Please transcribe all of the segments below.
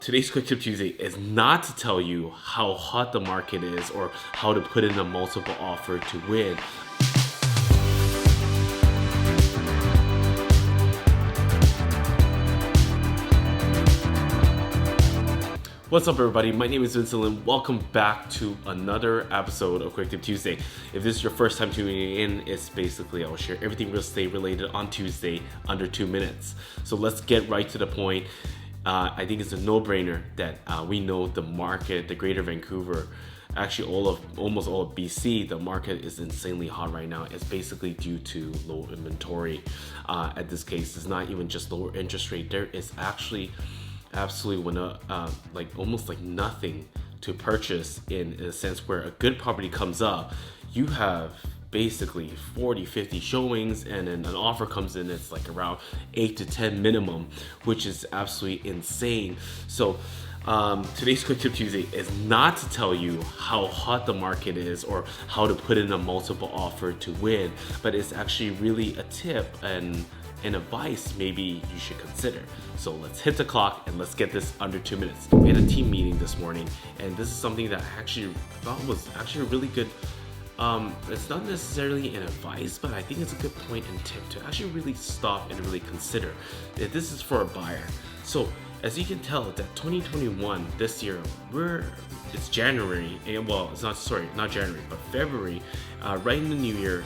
Today's Quick Tip Tuesday is not to tell you how hot the market is or how to put in a multiple offer to win. What's up, everybody? My name is Vincent Lim. Welcome back to another episode of Quick Tip Tuesday. If this is your first time tuning in, it's basically I'll share everything real estate related on Tuesday under 2 minutes. So let's get right to the point. I think it's a no-brainer that we know the market, the Greater Vancouver, actually almost all of BC, the market is insanely hot right now. It's basically due to low inventory. At this case, it's not even just lower interest rate. There is actually absolutely almost like nothing to purchase in a sense where a good property comes up. You have basically 40-50 showings, and then an offer comes in, it's like around 8 to 10 minimum, which is absolutely insane. So today's Quick Tip Tuesday is not to tell you how hot the market is or how to put in a multiple offer to win, but it's actually really a tip and advice maybe you should consider. So let's hit the clock and let's get this under 2 minutes. We had a team meeting this morning, and this is something that I actually thought was actually a really good it's not necessarily an advice, but I think it's a good point and tip to actually really stop and really consider. This is for a buyer. So as you can tell, that 2021, this year, it's January, and well, it's not January, but February, right in the new year,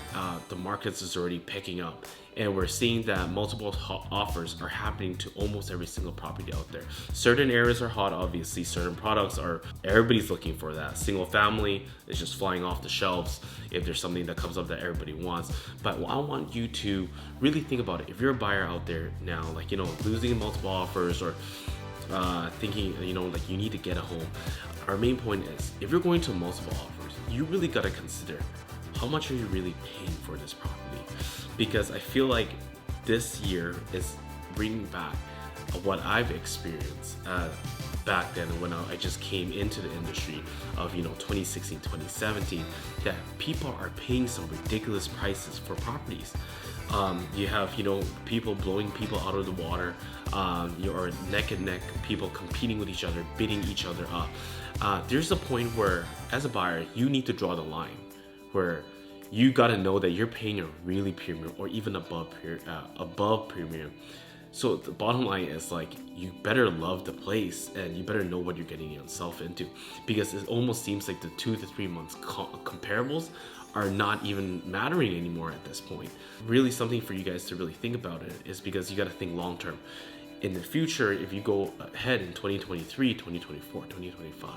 the markets is already picking up. And we're seeing that multiple offers are happening to almost every single property out there. Certain areas are hot, obviously. Certain products everybody's looking for that. Single family is just flying off the shelves if there's something that comes up that everybody wants. But I want you to really think about it. If you're a buyer out there now, losing multiple offers or thinking, you need to get a home. Our main point is, if you're going to multiple offers, you really got to consider how much are you really paying for this property? Because I feel like this year is bringing back what I've experienced back then when I just came into the industry of 2016, 2017, that people are paying some ridiculous prices for properties. You have people blowing people out of the water, or neck and neck people competing with each other, bidding each other up. There's a point where, as a buyer, you need to draw the line where you got to know that you're paying a really premium or even above premium. So the bottom line is, you better love the place and you better know what you're getting yourself into, because it almost seems like the 2 to 3 months comparables are not even mattering anymore at this point. Really something for you guys to really think about it is, because you got to think long term. In the future, if you go ahead in 2023, 2024, 2025,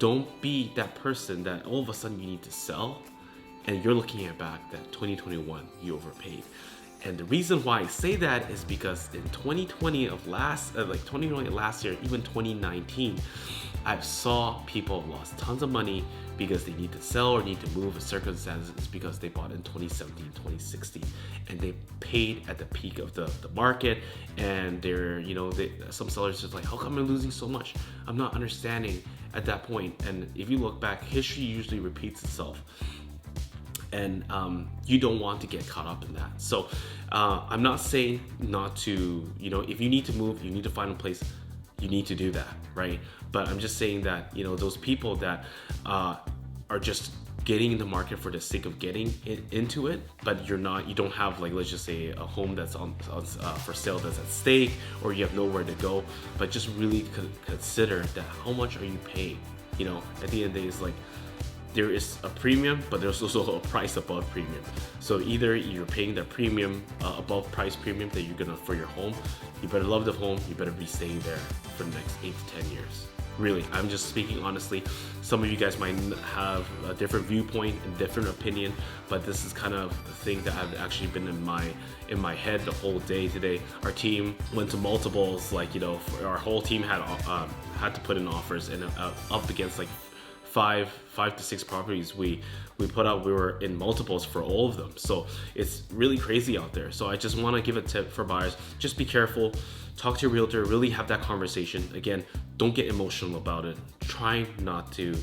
don't be that person that all of a sudden you need to sell and you're looking at back that 2021 you overpaid. And the reason why I say that is because in 2020 last year, even 2019, I saw people lost tons of money because they need to sell or need to move in circumstances because they bought in 2017, 2016, and they paid at the peak of the market. And some sellers just like, how come I'm losing so much? I'm not understanding at that point. And if you look back, history usually repeats itself. And you don't want to get caught up in that. So I'm not saying not to, if you need to move, you need to find a place, you need to do that, right? But I'm just saying that, those people that are just getting in the market for the sake of getting into it, but you don't have, let's just say, a home that's on for sale that's at stake, or you have nowhere to go, but just really consider that how much are you paying? At the end of the day, it's there is a premium, but there's also a price above premium. So either you're paying the premium, above price premium that you're gonna for your home, you better love the home, you better be staying there for the next 8 to 10 years. Really, I'm just speaking honestly. Some of you guys might have a different viewpoint and different opinion, but this is kind of the thing that I've actually been in my head the whole day today. Our team went to multiples, our whole team had to put in offers, and up against five to six properties we put out, we were in multiples for all of them. So it's really crazy out there. So I just want to give a tip for buyers: just be careful, talk to your realtor, really have that conversation. Again, don't get emotional about it. Try not to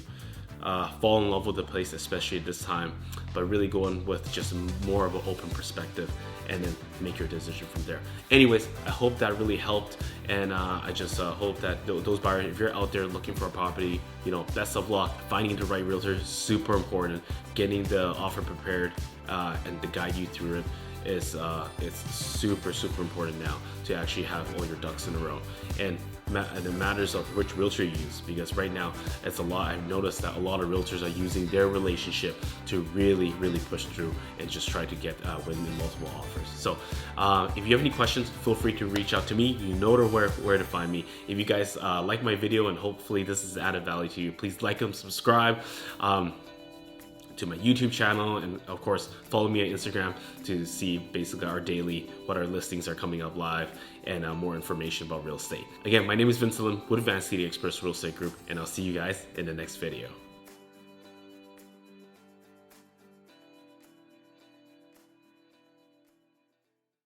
fall in love with the place, especially at this time, but really go in with just more of an open perspective and then make your decision from there. Anyways, I hope that really helped, and I just hope that those buyers, if you're out there looking for a property, you know, best of luck. Finding the right realtor is super important. Getting the offer prepared and to guide you through it is it's super important now to actually have all your ducks in a row. And it matters of which realtor you use, because right now it's a lot. I've noticed that a lot of realtors are using their relationship to really push through and just try to get win in multiple offers. So if you have any questions, feel free to reach out to me. You know where to find me. If you guys like my video and hopefully this has added value to you, please like and subscribe to my YouTube channel, and of course follow me on Instagram to see basically our daily, what our listings are coming up live, and more information about real estate. Again, my name is Vincent Lim with Advanced City Express Real Estate Group, and I'll see you guys in the next video.